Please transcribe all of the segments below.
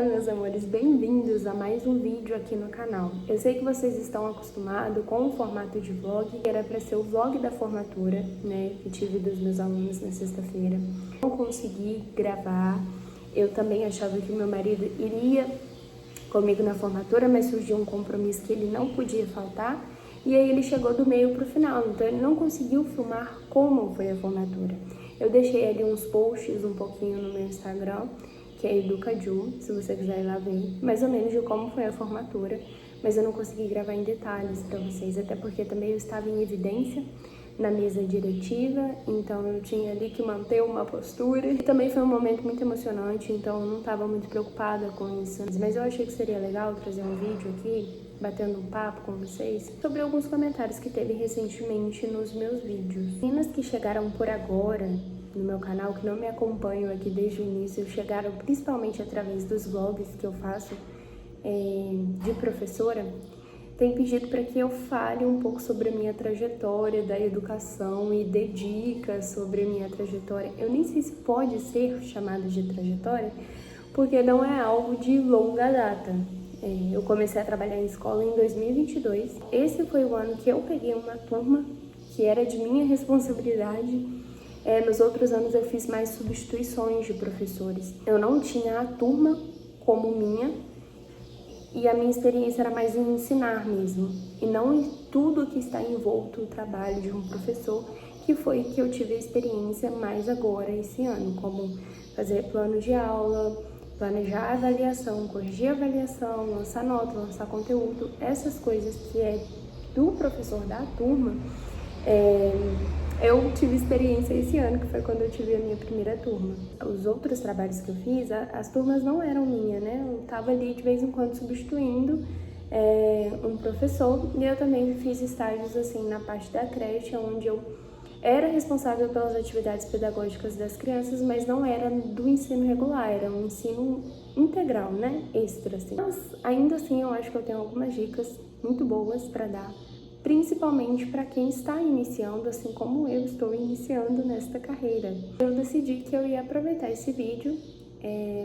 Olá, meus amores, bem-vindos a mais um vídeo aqui no canal. Eu sei que vocês estão acostumados com o formato de vlog, que era para ser o vlog da formatura, né, que tive dos meus alunos na sexta-feira. Não consegui gravar, eu também achava que meu marido iria comigo na formatura, mas surgiu um compromisso que ele não podia faltar, e aí ele chegou do meio para o final, então ele não conseguiu filmar como foi a formatura. Eu deixei ali uns posts um pouquinho no meu Instagram, que é Educaju, se você quiser ir lá ver, mais ou menos de como foi a formatura, mas eu não consegui gravar em detalhes para vocês, até porque também eu estava em evidência na mesa diretiva, então eu tinha ali que manter uma postura. E também foi um momento muito emocionante, então eu não estava muito preocupada com isso. Mas eu achei que seria legal trazer um vídeo aqui, batendo um papo com vocês, sobre alguns comentários que teve recentemente nos meus vídeos. Meninas que chegaram por agora no meu canal, que não me acompanham aqui desde o início, chegaram principalmente através dos vlogs que eu faço de professora, tem pedido para que eu fale um pouco sobre a minha trajetória da educação e dê dicas sobre a minha trajetória. Eu nem sei se pode ser chamada de trajetória, porque não é algo de longa data. Eu comecei a trabalhar em escola em 2022. Esse foi o ano que eu peguei uma turma que era de minha responsabilidade. Nos outros anos eu fiz mais substituições de professores. Eu não tinha a turma como minha, e a minha experiência era mais em ensinar mesmo, e não em tudo que está envolto o trabalho de um professor, que foi que eu tive a experiência mais agora esse ano, como fazer plano de aula, planejar a avaliação, corrigir a avaliação, lançar nota, lançar conteúdo, essas coisas que é do professor da turma. Eu tive experiência esse ano, que foi quando eu tive a minha primeira turma. Os outros trabalhos que eu fiz, as turmas não eram minhas, né? Eu tava ali de vez em quando substituindo um professor, e eu também fiz estágios assim na parte da creche, onde eu era responsável pelas atividades pedagógicas das crianças, mas não era do ensino regular, era um ensino integral, né? Extra, assim. Mas ainda assim eu acho que eu tenho algumas dicas muito boas para dar, principalmente para quem está iniciando, assim como eu estou iniciando nesta carreira. Eu decidi que eu ia aproveitar esse vídeo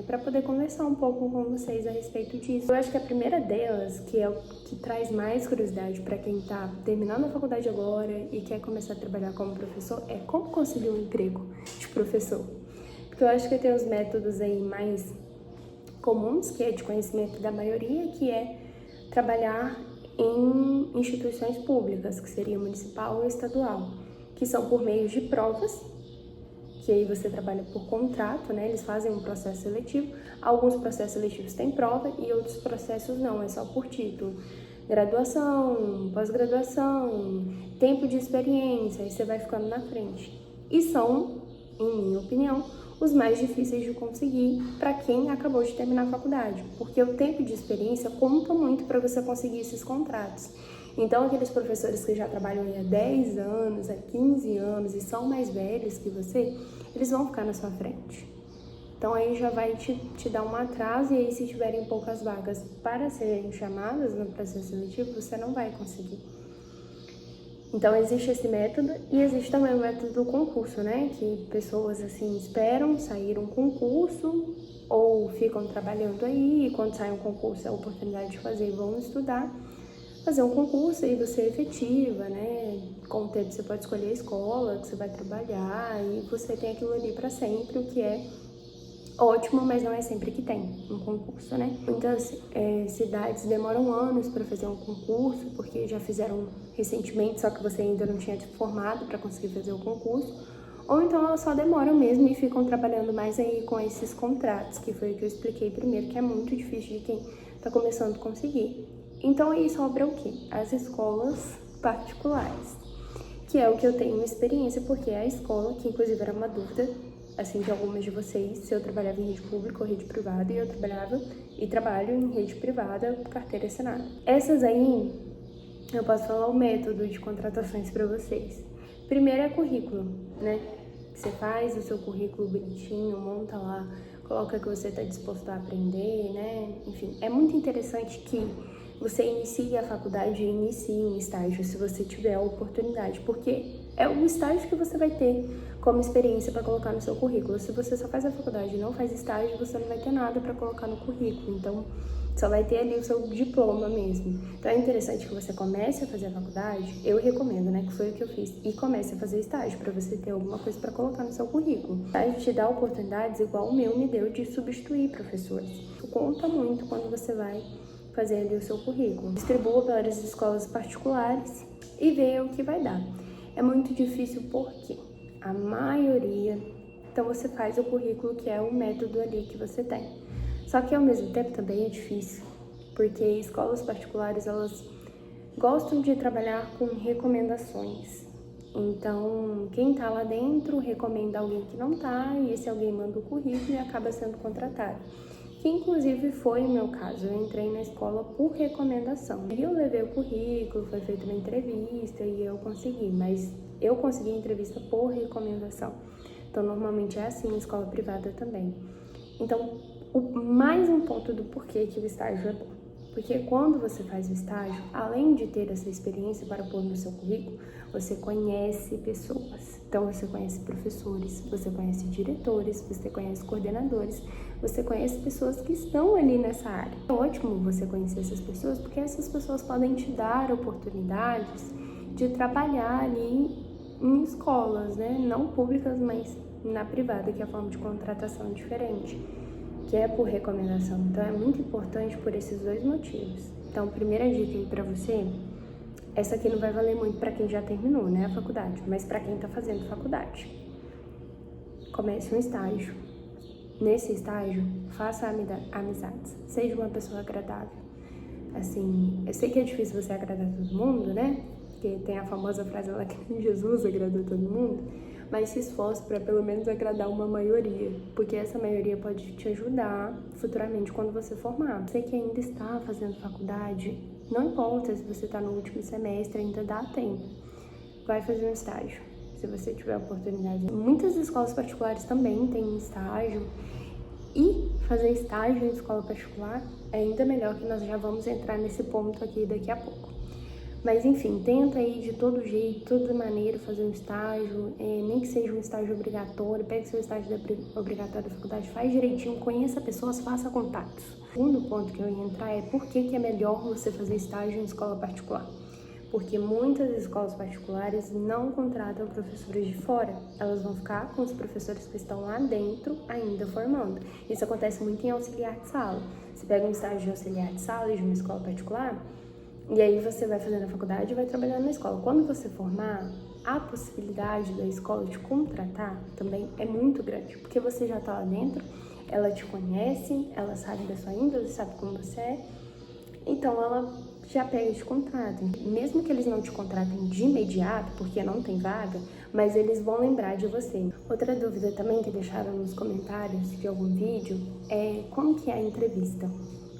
para poder conversar um pouco com vocês a respeito disso. Eu acho que a primeira delas, que é o que traz mais curiosidade para quem está terminando a faculdade agora e quer começar a trabalhar como professor, é como conseguir um emprego de professor. Porque eu acho que tem os métodos aí mais comuns, que é de conhecimento da maioria, que é trabalhar em instituições públicas, que seria municipal ou estadual, que são por meio de provas, que aí você trabalha por contrato, né? Eles fazem um processo seletivo. Alguns processos seletivos têm prova e outros processos não, é só por título. Graduação, pós-graduação, tempo de experiência, aí você vai ficando na frente. E são, em minha opinião, os mais difíceis de conseguir para quem acabou de terminar a faculdade, porque o tempo de experiência conta muito para você conseguir esses contratos. Então, aqueles professores que já trabalham há 10 anos, há 15 anos e são mais velhos que você, eles vão ficar na sua frente. Então, aí já vai te dar um atraso, e aí se tiverem poucas vagas para serem chamadas no processo seletivo, você não vai conseguir. Então, existe esse método, e existe também o método do concurso, né? Que pessoas, assim, esperam sair um concurso ou ficam trabalhando aí, e quando sai um concurso, é a oportunidade de fazer, vão estudar, fazer um concurso, aí você efetiva, né? Com o tempo você pode escolher a escola que você vai trabalhar, e você tem aquilo ali para sempre, o que é ótimo, mas não é sempre que tem um concurso, né? Muitas cidades demoram anos para fazer um concurso, porque já fizeram recentemente, só que você ainda não tinha formado para conseguir fazer o concurso, ou então elas só demoram mesmo e ficam trabalhando mais aí com esses contratos, que foi o que eu expliquei primeiro, que é muito difícil de quem está começando a conseguir. Então aí sobra o quê? As escolas particulares, que é o que eu tenho experiência, porque é a escola, que inclusive era uma dúvida, assim, de algumas de vocês, se eu trabalhava em rede pública ou rede privada, e eu trabalhava e trabalho em rede privada, carteira assinada. Essas aí, eu posso falar o método de contratações para vocês. Primeiro é currículo, né? Você faz o seu currículo bonitinho, monta lá, coloca que você está disposto a aprender, né? Enfim, é muito interessante que você inicie a faculdade e inicie um estágio, se você tiver a oportunidade, porque É o estágio que você vai ter como experiência para colocar no seu currículo. Se você só faz a faculdade e não faz estágio, você não vai ter nada para colocar no currículo. Então, só vai ter ali o seu diploma mesmo. Então, é interessante que você comece a fazer a faculdade. Eu recomendo, né, que foi o que eu fiz. E comece a fazer estágio para você ter alguma coisa para colocar no seu currículo. O estágio te dá oportunidades igual o meu me deu de substituir professores. Isso conta muito quando você vai fazer ali o seu currículo. Distribua para as escolas particulares e vê o que vai dar. É muito difícil porque a maioria... Então, você faz o currículo, que é o método ali que você tem. Só que, ao mesmo tempo, também é difícil, porque escolas particulares, elas gostam de trabalhar com recomendações. Então, quem tá lá dentro recomenda alguém que não tá, e esse alguém manda o currículo e acaba sendo contratado. Que, inclusive, foi o meu caso. Eu entrei na escola por recomendação. E eu levei o currículo, foi feita uma entrevista e eu consegui, mas eu consegui a entrevista por recomendação. Então, normalmente é assim em escola privada também. Então, mais um ponto do porquê que o estágio é bom. Porque quando você faz o estágio, além de ter essa experiência para pôr no seu currículo, você conhece pessoas. Então, você conhece professores, você conhece diretores, você conhece coordenadores, você conhece pessoas que estão ali nessa área. É ótimo você conhecer essas pessoas, porque essas pessoas podem te dar oportunidades de trabalhar ali em escolas, né? Não públicas, mas na privada, que é a forma de contratação diferente, que é por recomendação. Então, é muito importante por esses dois motivos. Então, primeira dica aí pra você, essa aqui não vai valer muito pra quem já terminou, né, a faculdade, mas pra quem tá fazendo faculdade. Comece um estágio. Nesse estágio, faça amizades. Seja uma pessoa agradável. Assim, eu sei que é difícil você agradar todo mundo, né? Porque tem a famosa frase lá que Jesus agradou todo mundo. Mas se esforce para pelo menos agradar uma maioria, porque essa maioria pode te ajudar futuramente quando você formar. Você que ainda está fazendo faculdade, não importa se você está no último semestre, ainda dá tempo. Vai fazer um estágio, se você tiver oportunidade. Muitas escolas particulares também têm estágio, e fazer estágio em escola particular é ainda melhor, que nós já vamos entrar nesse ponto aqui daqui a pouco. Mas, enfim, tenta aí de todo jeito, de toda maneira, fazer um estágio, nem que seja um estágio obrigatório, pegue seu estágio obrigatório da faculdade, faz direitinho, conheça pessoas, faça contatos. O segundo ponto que eu ia entrar é por que é melhor você fazer estágio em escola particular. Porque muitas escolas particulares não contratam professores de fora, elas vão ficar com os professores que estão lá dentro ainda formando. Isso acontece muito em auxiliar de sala. Você pega um estágio de auxiliar de sala de uma escola particular, e aí você vai fazendo a faculdade e vai trabalhando na escola. Quando você formar, a possibilidade da escola te contratar também é muito grande, porque você já está lá dentro, ela te conhece, ela sabe da sua índole, sabe como você é, então ela já pega e te contrata. Mesmo que eles não te contratem de imediato, porque não tem vaga, mas eles vão lembrar de você. Outra dúvida também que deixaram nos comentários de algum vídeo é como que é a entrevista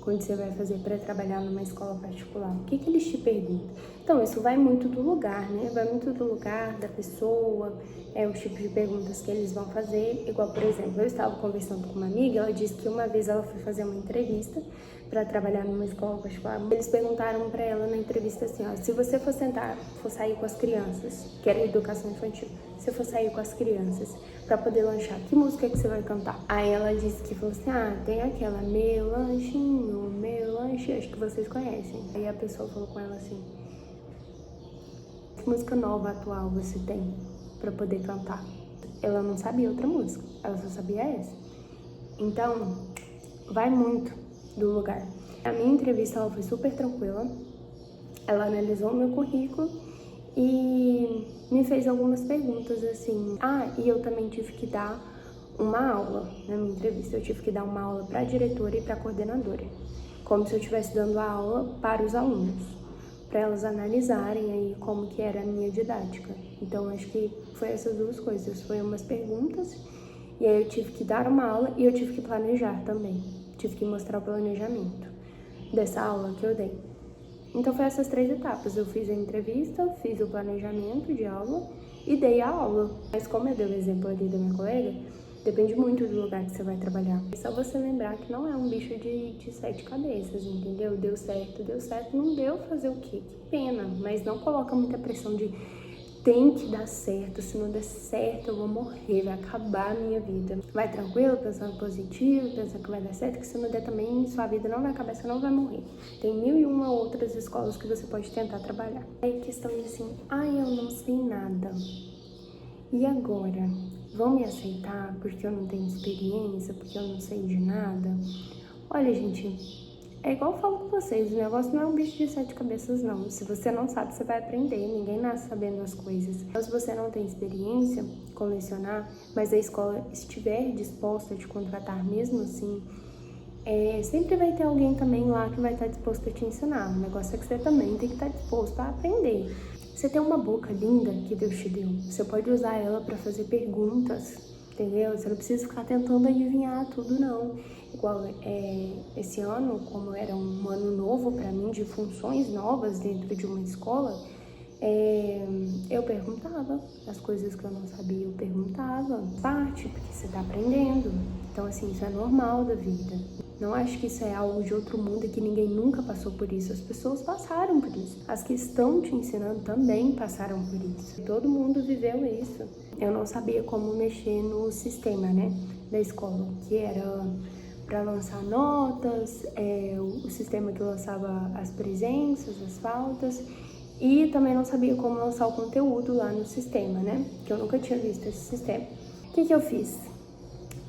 quando você vai fazer para trabalhar numa escola particular. O que eles te perguntam? Então, isso vai muito do lugar, né? Vai muito do lugar, da pessoa, os tipos de perguntas que eles vão fazer. Igual, por exemplo, eu estava conversando com uma amiga, ela disse que uma vez ela foi fazer uma entrevista para trabalhar numa escola particular. Eles perguntaram para ela na entrevista assim, ó, se você for sair com as crianças, que era educação infantil, se for sair com as crianças para poder lanchar, que música que você vai cantar? Aí ela disse que falou assim, tem aquela meu lanche, acho que vocês conhecem. Aí a pessoa falou com ela assim, que música nova, atual você tem para poder cantar? Ela não sabia outra música, ela só sabia essa. Então, vai muito do lugar. A minha entrevista ela foi super tranquila, ela analisou o meu currículo e me fez algumas perguntas assim. E eu também tive que dar uma aula na minha entrevista. Eu tive que dar uma aula para a diretora e para a coordenadora, como se eu estivesse dando a aula para os alunos, para elas analisarem aí como que era a minha didática. Então, acho que foi essas duas coisas. Foi umas perguntas, e aí eu tive que dar uma aula e eu tive que planejar também. Tive que mostrar o planejamento dessa aula que eu dei. Então, foi essas 3 etapas. Eu fiz a entrevista, fiz o planejamento de aula e dei a aula. Mas como eu dei o exemplo ali da minha colega, depende muito do lugar que você vai trabalhar. É só você lembrar que não é um bicho de 7 cabeças, entendeu? Deu certo, não deu, fazer o quê? Que pena. Mas não coloca muita pressão de tem que dar certo, se não der certo eu vou morrer, vai acabar a minha vida. Vai tranquilo, pensando positivo, pensando que vai dar certo, que se não der também, sua vida não vai acabar, você não vai morrer. Tem 1001 outras escolas que você pode tentar trabalhar. Aí questão de assim, eu não sei nada. E agora? Vão me aceitar porque eu não tenho experiência, porque eu não sei de nada? Olha, gente, é igual eu falo com vocês, o negócio não é um bicho de 7 cabeças, não. Se você não sabe, você vai aprender. Ninguém nasce sabendo as coisas. Então, se você não tem experiência com lecionar, mas a escola estiver disposta a te contratar mesmo assim, sempre vai ter alguém também lá que vai estar disposto a te ensinar. O negócio é que você também tem que estar disposto a aprender. Você tem uma boca linda que Deus te deu. Você pode usar ela para fazer perguntas, entendeu? Você não precisa ficar tentando adivinhar tudo, não. Igual esse ano, como era um ano novo para mim, de funções novas dentro de uma escola, eu perguntava as coisas que eu não sabia, eu perguntava. Parte, porque você tá aprendendo. Então, assim, isso é normal da vida. Não acho que isso é algo de outro mundo e que ninguém nunca passou por isso. As pessoas passaram por isso. As que estão te ensinando também passaram por isso. Todo mundo viveu isso. Eu não sabia como mexer no sistema, né, da escola, que era para lançar notas, o sistema que lançava as presenças, as faltas, e também não sabia como lançar o conteúdo lá no sistema, né, que eu nunca tinha visto esse sistema. O que eu fiz?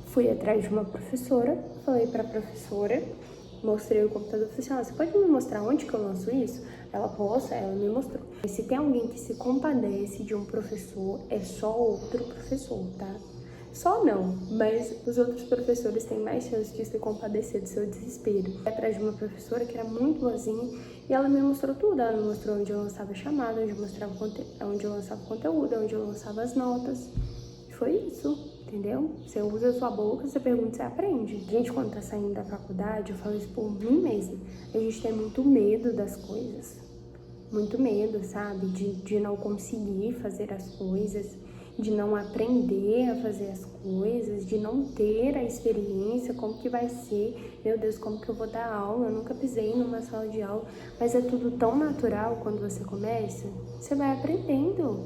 Fui atrás de uma professora, falei para a professora, mostrei o computador, falei assim, você pode me mostrar onde que eu lanço isso? Ela me mostrou. E se tem alguém que se compadece de um professor, é só outro professor, tá? Só não, mas os outros professores têm mais chance de se compadecer do seu desespero. Fui atrás de uma professora que era muito boazinha e ela me mostrou tudo. Ela me mostrou onde eu lançava chamada, onde eu lançava conteúdo, onde eu lançava as notas. Foi isso. Entendeu? Você usa a sua boca, você pergunta, você aprende. A gente, quando tá saindo da faculdade, eu falo isso por mim mesma, a gente tem muito medo das coisas. Muito medo, sabe? De não conseguir fazer as coisas, de não aprender a fazer as coisas, de não ter a experiência, como que vai ser, meu Deus, como que eu vou dar aula, eu nunca pisei numa sala de aula, mas é tudo tão natural quando você começa, você vai aprendendo.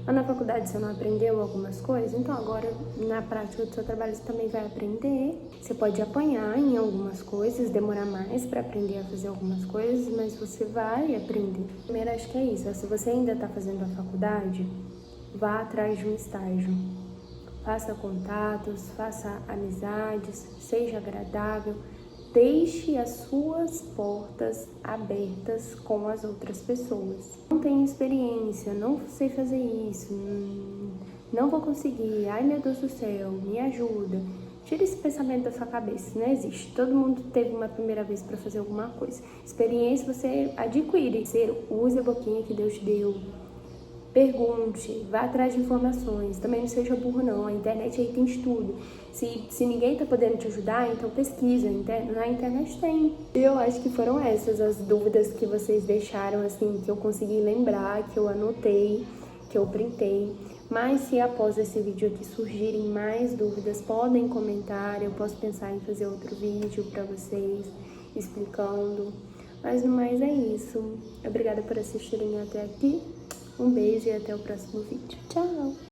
Lá na faculdade você não aprendeu algumas coisas, então agora na prática do seu trabalho você também vai aprender. Você pode apanhar em algumas coisas, demorar mais para aprender a fazer algumas coisas, mas você vai aprender. Primeiro, acho que é isso, se você ainda está fazendo a faculdade, vá atrás de um estágio. Faça contatos, faça amizades, seja agradável. Deixe as suas portas abertas com as outras pessoas. Não tenho experiência, não sei fazer isso, não vou conseguir, ai meu Deus do céu, me ajuda. Tira esse pensamento da sua cabeça, não existe. Todo mundo teve uma primeira vez para fazer alguma coisa. Experiência você adquire, você use a boquinha que Deus te deu. Pergunte, vá atrás de informações, também não seja burro não, a internet aí tem de tudo. Se ninguém tá podendo te ajudar, então pesquisa, na internet tem. Eu acho que foram essas as dúvidas que vocês deixaram, assim, que eu consegui lembrar, que eu anotei, que eu printei. Mas se após esse vídeo aqui surgirem mais dúvidas, podem comentar, eu posso pensar em fazer outro vídeo pra vocês, explicando. Mas no mais é isso. Obrigada por assistirem até aqui. Um beijo e até o próximo vídeo. Tchau!